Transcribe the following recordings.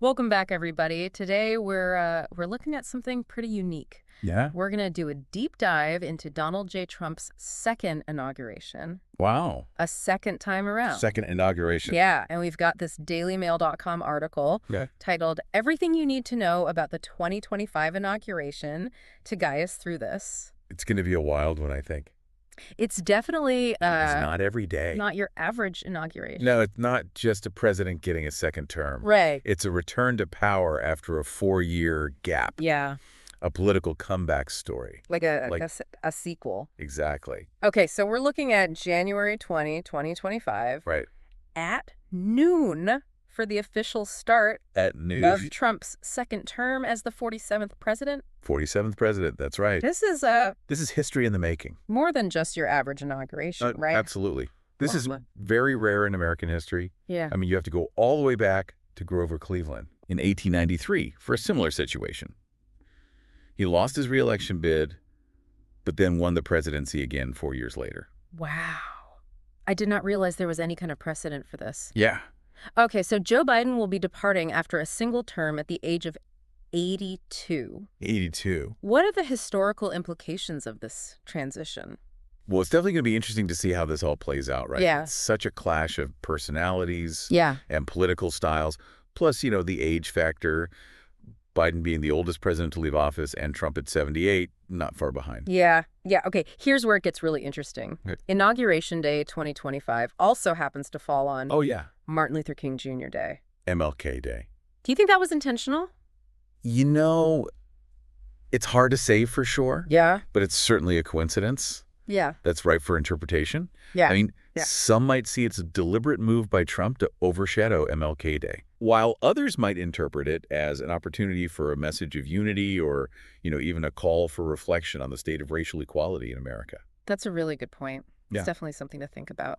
Welcome back, everybody. Today we're looking at something pretty unique. Yeah? We're going to do a deep dive into Donald J. Trump's second inauguration, Wow. a second time around. Second inauguration. Yeah, and we've got this dailymail.com article titled Everything You Need to Know About the 2025 Inauguration to guide us through this. It's going to be a wild one, I think. It's definitely It's not every day. not your average inauguration. No, it's not just a president getting a second term. Right. It's a return to power after a 4-year gap. Yeah, A political comeback story. like a sequel. Exactly. Okay, so we're looking at January 2025. Right. At noon for the official start At noon. of Trump's second term as the 47th president. 47th president, that's right. This is This is history in the making. more than just your average inauguration, right? Absolutely. This is Well, very rare in American history. Yeah. I mean, you have to go all the way back to Grover Cleveland in 1893 for a similar situation. He lost his re-election bid, but then won the presidency again 4 years later. Wow. I did not realize there was any kind of precedent for this. Yeah. Okay, so Joe Biden will be departing after a single term at the age of 82. 82. What are the historical implications of this transition? Well, it's definitely going to be interesting to see how this all plays out, right? Yeah. It's such a clash of personalities Yeah. and political styles, plus, the age factor, Biden being the oldest president to leave office and Trump at 78, not far behind. Yeah. Okay, here's where it gets really interesting. Okay. Inauguration Day 2025 also happens to fall on Oh, yeah. Martin Luther King Jr. Day. MLK Day. Do you think that was intentional? It's hard to say for sure, Yeah. but it's certainly a coincidence Yeah. that's ripe for interpretation. Yeah. I mean, Yeah. some might see it's a deliberate move by Trump to overshadow MLK Day, while others might interpret it as an opportunity for a message of unity or, even a call for reflection on the state of racial equality in America. That's a really good point. Yeah. It's definitely something to think about.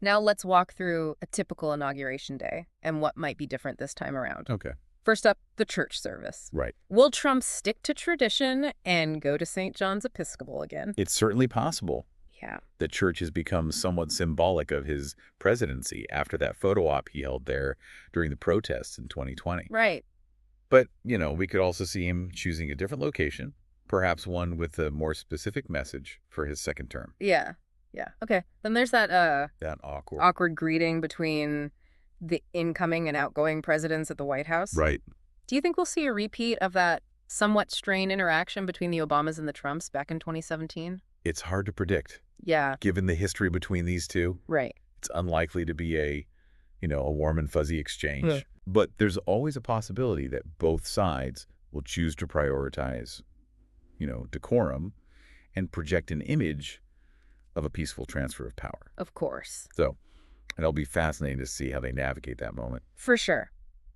Now let's walk through a typical inauguration day and what might be different this time around. Okay. First up, the church service. Right. Will Trump stick to tradition and go to St. John's Episcopal again? It's certainly possible. Yeah. The church has become somewhat symbolic of his presidency after that photo op he held there during the protests in 2020. Right. But, we could also see him choosing a different location, perhaps one with a more specific message for his second term. Yeah. Okay. Then there's that That awkward. awkward greeting between the incoming and outgoing presidents at the White House. Right. Do you think we'll see a repeat of that somewhat strained interaction between the Obamas and the Trumps back in 2017? It's hard to predict. Yeah. Given the history between these two, Right. it's unlikely to be a warm and fuzzy exchange. Yeah. But there's always a possibility that both sides will choose to prioritize, decorum and project an image of a peaceful transfer of power. Of course. So it'll be fascinating to see how they navigate that moment. For sure.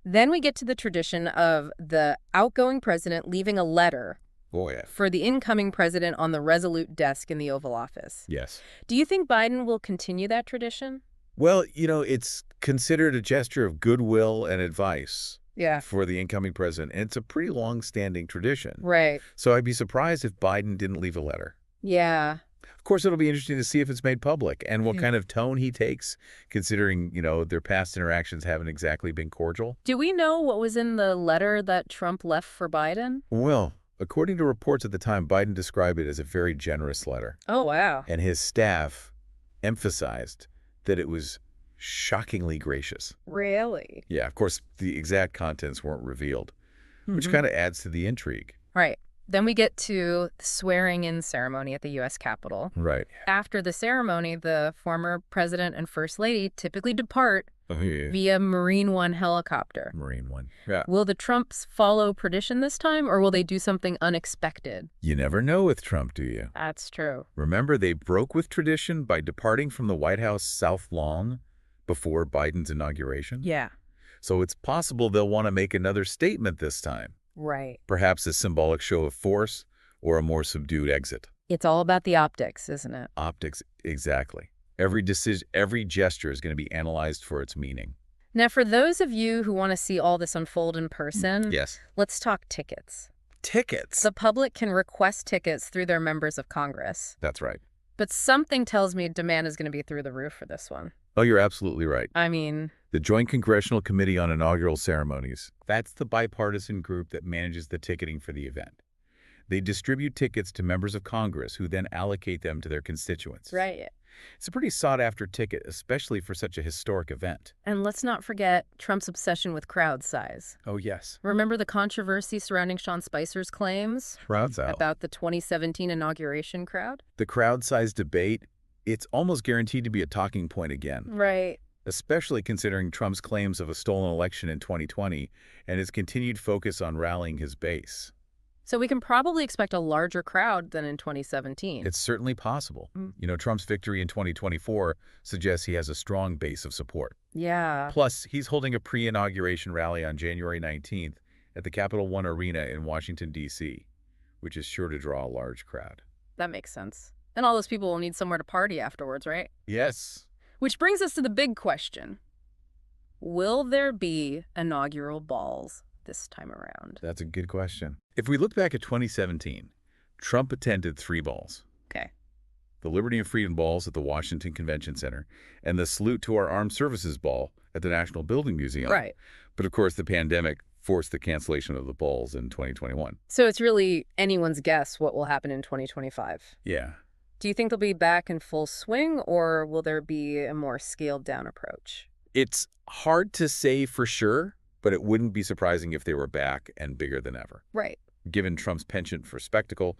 Then we get to the tradition of the outgoing president leaving a letter Oh, yeah. for the incoming president on the Resolute desk in the Oval Office. Yes. Do you think Biden will continue that tradition? Well, it's considered a gesture of goodwill and advice Yeah. for the incoming president, and it's a pretty long-standing tradition. Right. So I'd be surprised if Biden didn't leave a letter. Yeah. Of course, it'll be interesting to see if it's made public and what kind of tone he takes, considering, their past interactions haven't exactly been cordial. Do we know what was in the letter that Trump left for Biden? Well, according to reports at the time, Biden described it as a very generous letter, Oh, wow. and his staff emphasized that it was shockingly gracious. Really? Yeah, of course, the exact contents weren't revealed, which kind of adds to the intrigue. Right. Then we get to the swearing-in ceremony at the U.S. Capitol. Right. After the ceremony, the former president and first lady typically depart Oh, yeah. via Marine One helicopter. Marine one. Yeah. Will the Trumps follow tradition this time, or will they do something unexpected? You never know with Trump, do you? That's true. Remember, they broke with tradition by departing from the White House South Lawn before Biden's inauguration. Yeah. So it's possible they'll want to make another statement this time, Right. perhaps a symbolic show of force or a more subdued exit. It's all about the optics, isn't it? Optics, exactly. Every decision, every gesture is going to be analyzed for its meaning. Now, for those of you who want to see all this unfold in person, Yes. let's talk tickets. Tickets. The public can request tickets through their members of Congress. That's right. But something tells me demand is going to be through the roof for this one. Oh, you're absolutely right. I mean, The Joint Congressional Committee on Inaugural Ceremonies. That's the bipartisan group that manages the ticketing for the event. They distribute tickets to members of Congress who then allocate them to their constituents. Right. It's a pretty sought-after ticket, especially for such a historic event. And let's not forget Trump's obsession with crowd size. Oh, yes. Remember the controversy surrounding Sean Spicer's claims Crowds out. about the 2017 inauguration crowd? The crowd size debate, it's almost guaranteed to be a talking point again. Right. Especially considering Trump's claims of a stolen election in 2020 and his continued focus on rallying his base. So we can probably expect a larger crowd than in 2017. It's certainly possible. Trump's victory in 2024 suggests he has a strong base of support. Yeah. Plus, he's holding a pre-inauguration rally on January 19th at the Capital One Arena in Washington, D.C., which is sure to draw a large crowd. That makes sense. And all those people will need somewhere to party afterwards, right? Yes. Which brings us to the big question. Will there be inaugural balls this time around? That's a good question. If we look back at 2017, Trump attended 3 balls. Okay. The Liberty and Freedom balls at the Washington Convention Center and the Salute to Our Armed Services ball at the National Building Museum. Right. But of course, the pandemic forced the cancellation of the balls in 2021. So it's really anyone's guess what will happen in 2025. Yeah. Do you think they'll be back in full swing, or will there be a more scaled-down approach? It's hard to say for sure, but it wouldn't be surprising if they were back and bigger than ever. Right. Given Trump's penchant for spectacle,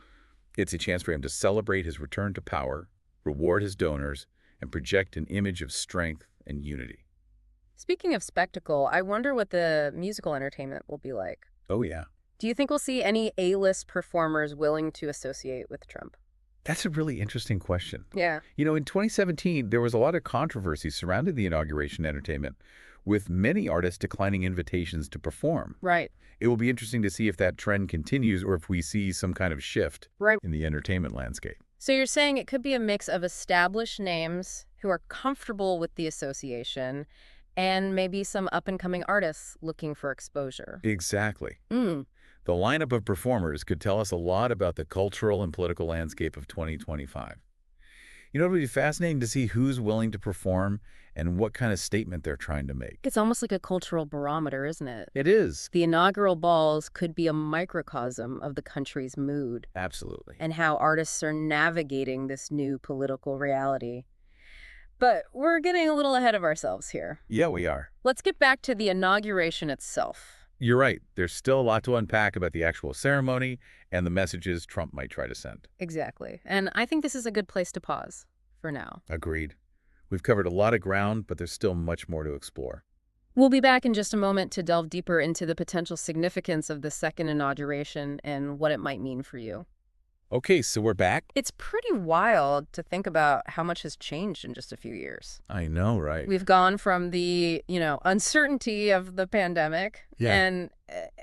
it's a chance for him to celebrate his return to power, reward his donors, and project an image of strength and unity. Speaking of spectacle, I wonder what the musical entertainment will be like. Oh, yeah. Do you think we'll see any A-list performers willing to associate with Trump? That's a really interesting question. Yeah. In 2017, there was a lot of controversy surrounding the inauguration entertainment, with many artists declining invitations to perform. Right. It will be interesting to see if that trend continues or if we see some kind of shift in the entertainment landscape. So you're saying it could be a mix of established names who are comfortable with the association and maybe some up-and-coming artists looking for exposure. Exactly. The lineup of performers could tell us a lot about the cultural and political landscape of 2025. It'll be fascinating to see who's willing to perform and what kind of statement they're trying to make. It's almost like a cultural barometer, isn't it? It is. The inaugural balls could be a microcosm of the country's mood. Absolutely. And how artists are navigating this new political reality. But we're getting a little ahead of ourselves here. Yeah, we are. Let's get back to the inauguration itself. You're right. There's still a lot to unpack about the actual ceremony and the messages Trump might try to send. Exactly. And I think this is a good place to pause for now. Agreed. We've covered a lot of ground, but there's still much more to explore. We'll be back in just a moment to delve deeper into the potential significance of the second inauguration and what it might mean for you. Okay, so we're back. It's pretty wild to think about how much has changed in just a few years. I know, right? We've gone from the, uncertainty of the pandemic and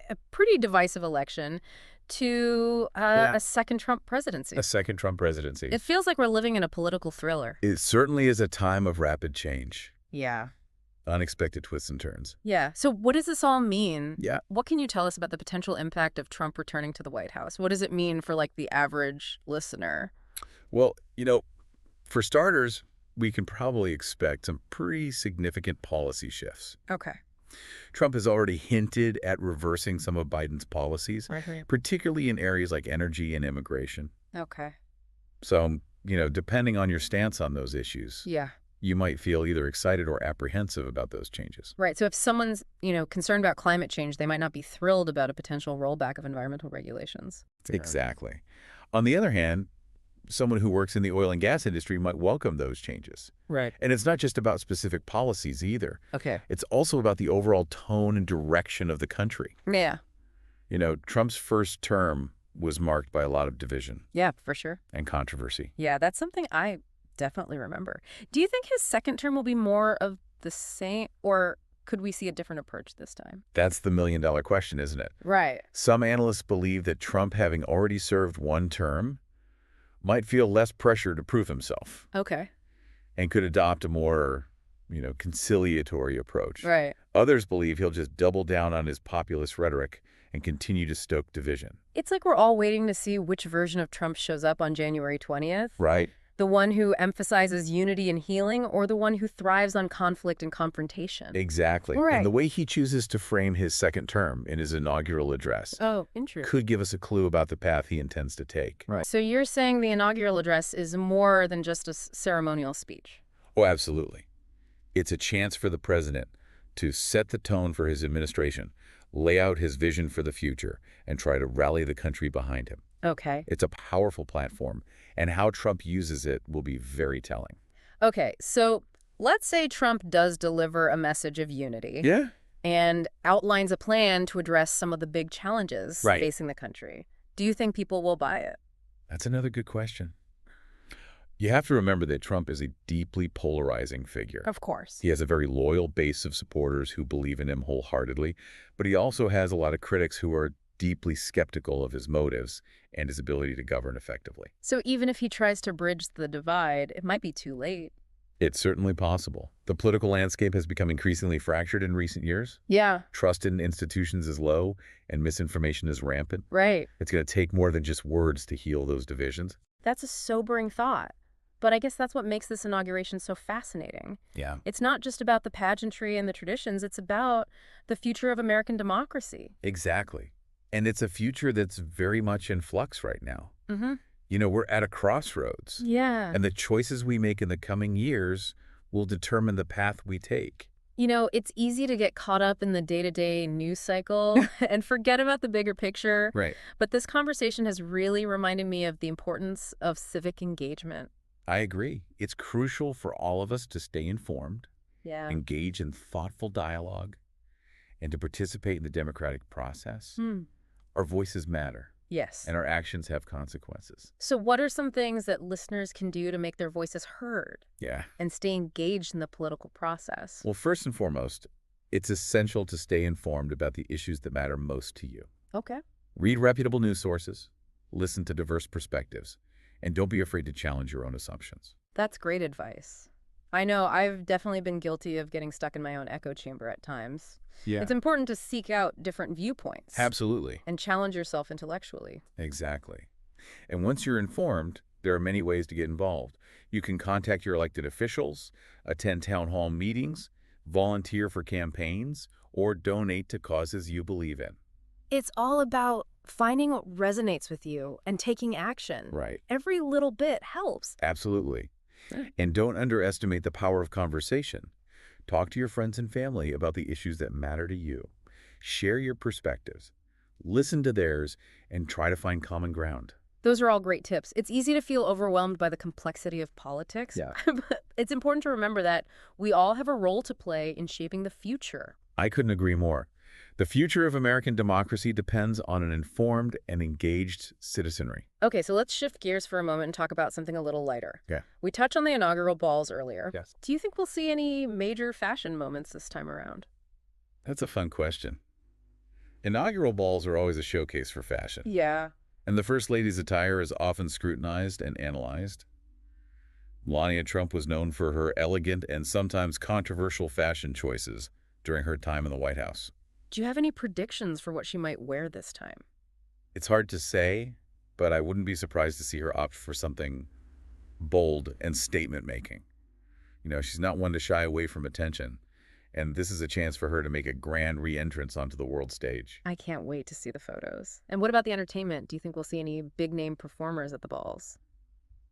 a pretty divisive election to a second Trump presidency. A second Trump presidency. It feels like we're living in a political thriller. It certainly is a time of rapid change. Yeah. Unexpected twists and turns. Yeah. So what does this all mean? Yeah. What can you tell us about the potential impact of Trump returning to the White House? What does it mean for, the average listener? Well, for starters, we can probably expect some pretty significant policy shifts. Okay. Trump has already hinted at reversing some of Biden's policies, Right. particularly in areas like energy and immigration. Okay. So, depending on your stance on those issues, Yeah. you might feel either excited or apprehensive about those changes. Right. So if someone's, concerned about climate change, they might not be thrilled about a potential rollback of environmental regulations. Exactly. On the other hand, someone who works in the oil and gas industry might welcome those changes. Right. And it's not just about specific policies either. Okay. It's also about the overall tone and direction of the country. Yeah. Trump's first term was marked by a lot of division. Yeah, for sure. And controversy. Yeah, that's something I definitely remember. Do you think his second term will be more of the same, or could we see a different approach this time? That's the million-dollar question, isn't it? Right. Some analysts believe that Trump, having already served one term, might feel less pressure to prove himself. Okay. And could adopt a more, conciliatory approach. Right. Others believe he'll just double down on his populist rhetoric and continue to stoke division. It's like we're all waiting to see which version of Trump shows up on January 20th. Right. The one who emphasizes unity and healing, or the one who thrives on conflict and confrontation? Exactly. Right. And the way he chooses to frame his second term in his inaugural address Oh, interesting. could give us a clue about the path he intends to take. Right. So you're saying the inaugural address is more than just a ceremonial speech? Oh, absolutely. It's a chance for the president to set the tone for his administration, lay out his vision for the future, and try to rally the country behind him. Okay. It's a powerful platform, and how Trump uses it will be very telling. Okay, so let's say Trump does deliver a message of unity. Yeah? And outlines a plan to address some of the big challenges Right. facing the country. Do you think people will buy it? That's another good question. You have to remember that Trump is a deeply polarizing figure. Of course. He has a very loyal base of supporters who believe in him wholeheartedly, but he also has a lot of critics who are deeply skeptical of his motives and his ability to govern effectively. So even if he tries to bridge the divide, it might be too late. It's certainly possible. The political landscape has become increasingly fractured in recent years. Yeah, Trust in institutions is low, and misinformation is rampant. right. It's going to take more than just words to heal those divisions. That's a sobering thought. But I guess that's what makes this inauguration so fascinating. Yeah. It's not just about the pageantry and the traditions. It's about the future of American democracy. Exactly. And it's a future that's very much in flux right now. Mm-hmm. You know, we're at a crossroads. Yeah. And the choices we make in the coming years will determine the path we take. You know, it's easy to get caught up in the day-to-day news cycle and forget about the bigger picture. Right. But this conversation has really reminded me of the importance of civic engagement. I agree. It's crucial for all of us to stay informed, Yeah. engage in thoughtful dialogue, and to participate in the democratic process. Our voices matter, Yes. and our actions have consequences. So what are some things that listeners can do to make their voices heard Yeah. and stay engaged in the political process? Well, first and foremost, it's essential to stay informed about the issues that matter most to you. Okay. Read reputable news sources, listen to diverse perspectives, and don't be afraid to challenge your own assumptions. That's great advice. I know I've definitely been guilty of getting stuck in my own echo chamber at times. Yeah. It's important to seek out different viewpoints. Absolutely. And challenge yourself intellectually. Exactly. And once you're informed, there are many ways to get involved. You can contact your elected officials, attend town hall meetings, volunteer for campaigns, or donate to causes you believe in. It's all about finding what resonates with you and taking action. Right. Every little bit helps. Absolutely. Yeah. And don't underestimate the power of conversation. Talk to your friends and family about the issues that matter to you. Share your perspectives. Listen to theirs and try to find common ground. Those are all great tips. It's easy to feel overwhelmed by the complexity of politics. Yeah. But it's important to remember that we all have a role to play in shaping the future. I couldn't agree more. The future of American democracy depends on an informed and engaged citizenry. Okay, so let's shift gears for a moment and talk about something a little lighter. Yeah. We touched on the inaugural balls earlier. Yes. Do you think we'll see any major fashion moments this time around? That's a fun question. Inaugural balls are always a showcase for fashion, Yeah. and the First Lady's attire is often scrutinized and analyzed. Melania Trump was known for her elegant and sometimes controversial fashion choices during her time in the White House. Do you have any predictions for what she might wear this time? It's hard to say, but I wouldn't be surprised to see her opt for something bold and statement-making. You know, she's not one to shy away from attention, and this is a chance for her to make a grand re-entrance onto the world stage. I can't wait to see the photos. And what about the entertainment? Do you think we'll see any big-name performers at the balls?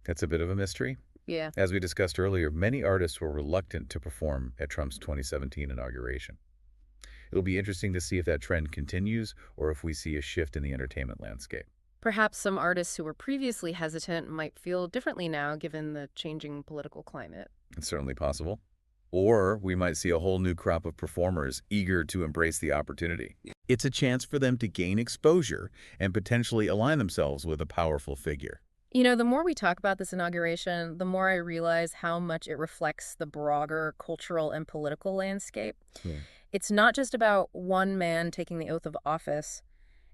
That's a bit of a mystery. Yeah. As we discussed earlier, many artists were reluctant to perform at Trump's 2017 inauguration. It'll be interesting to see if that trend continues or if we see a shift in the entertainment landscape. Perhaps some artists who were previously hesitant might feel differently now given the changing political climate. It's certainly possible. Or we might see a whole new crop of performers eager to embrace the opportunity. It's a chance for them to gain exposure and potentially align themselves with a powerful figure. You know, the more we talk about this inauguration, the more I realize how much it reflects the broader cultural and political landscape. Yeah. It's not just about one man taking the oath of office.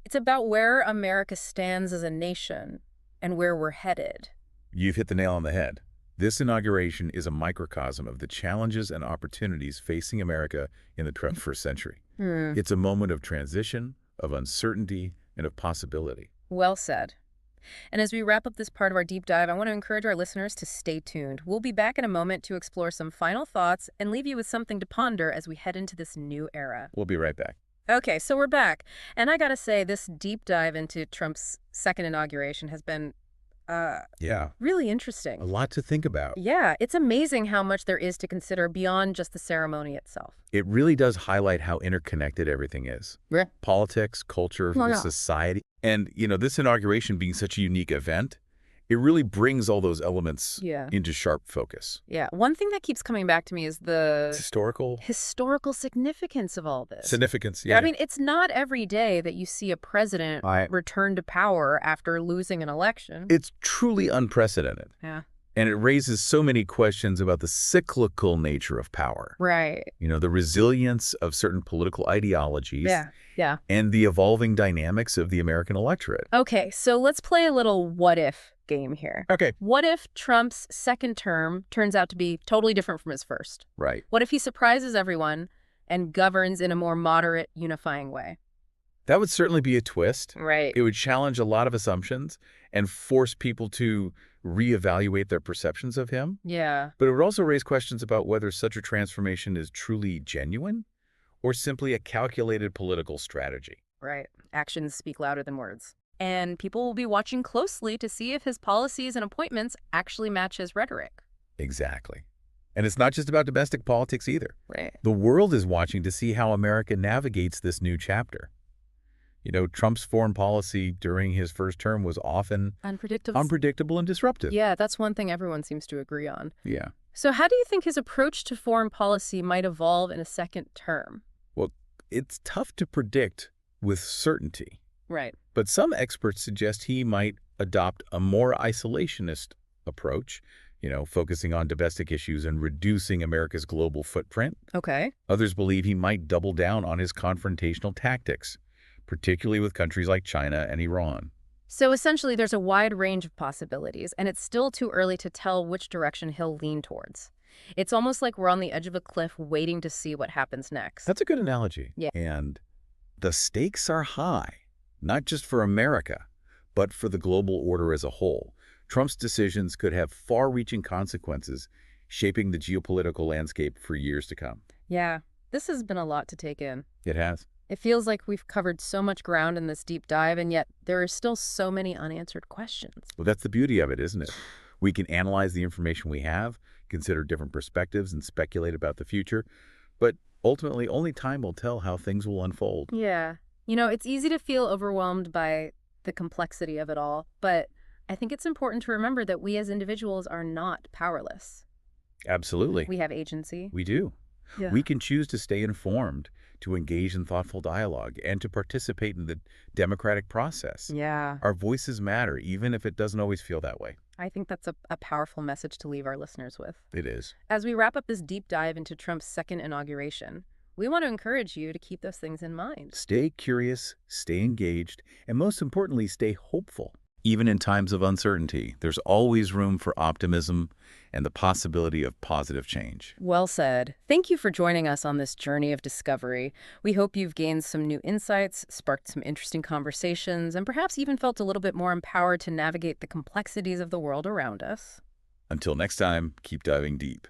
It's about where America stands as a nation and where we're headed. You've hit the nail on the head. This inauguration is a microcosm of the challenges and opportunities facing America in the 21st century. It's a moment of transition, of uncertainty, and of possibility. Well said. And as we wrap up this part of our deep dive, I want to encourage our listeners to stay tuned. We'll be back in a moment to explore some final thoughts and leave you with something to ponder as we head into this new era. We'll be right back. Okay, so we're back. And I gotta say, this deep dive into Trump's second inauguration has been really interesting. A lot to think about. Yeah, it's amazing how much there is to consider beyond just the ceremony itself. It really does highlight how interconnected everything is. Yeah. Politics, culture, society. And, this inauguration being such a unique event, it really brings all those elements into sharp focus. Yeah. One thing that keeps coming back to me is the historical significance of all this. Significance, yeah. I mean, it's not every day that you see a president return to power after losing an election. It's truly unprecedented. Yeah. And it raises so many questions about the cyclical nature of power. Right. The resilience of certain political ideologies. Yeah. And the evolving dynamics of the American electorate. Okay, so let's play a little what-if game here. Okay. What if Trump's second term turns out to be totally different from his first? Right. What if he surprises everyone and governs in a more moderate, unifying way? That would certainly be a twist. Right. It would challenge a lot of assumptions and force people to reevaluate their perceptions of him. Yeah. But it would also raise questions about whether such a transformation is truly genuine or simply a calculated political strategy. Right. Actions speak louder than words. And people will be watching closely to see if his policies and appointments actually match his rhetoric. Exactly. And it's not just about domestic politics either. Right. The world is watching to see how America navigates this new chapter. Trump's foreign policy during his first term was often unpredictable and disruptive. Yeah, that's one thing everyone seems to agree on. Yeah. So how do you think his approach to foreign policy might evolve in a second term? Well, it's tough to predict with certainty. Right. But some experts suggest he might adopt a more isolationist approach, focusing on domestic issues and reducing America's global footprint. Okay. Others believe he might double down on his confrontational tactics, particularly with countries like China and Iran. So essentially, there's a wide range of possibilities, and it's still too early to tell which direction he'll lean towards. It's almost like we're on the edge of a cliff waiting to see what happens next. That's a good analogy. Yeah. And the stakes are high, not just for America, but for the global order as a whole. Trump's decisions could have far-reaching consequences, shaping the geopolitical landscape for years to come. Yeah, this has been a lot to take in. It has. It feels like we've covered so much ground in this deep dive, and yet there are still so many unanswered questions. Well, that's the beauty of it, isn't it? We can analyze the information we have, consider different perspectives, and speculate about the future. But ultimately, only time will tell how things will unfold. Yeah. It's easy to feel overwhelmed by the complexity of it all, but I think it's important to remember that we as individuals are not powerless. Absolutely. We have agency. We do. Yeah. We can choose to stay informed, to engage in thoughtful dialogue, and to participate in the democratic process. Yeah. Our voices matter, even if it doesn't always feel that way. I think that's a powerful message to leave our listeners with. It is. As we wrap up this deep dive into Trump's second inauguration, we want to encourage you to keep those things in mind. Stay curious, stay engaged, and most importantly, stay hopeful. Even in times of uncertainty, there's always room for optimism and the possibility of positive change. Well said. Thank you for joining us on this journey of discovery. We hope you've gained some new insights, sparked some interesting conversations, and perhaps even felt a little bit more empowered to navigate the complexities of the world around us. Until next time, keep diving deep.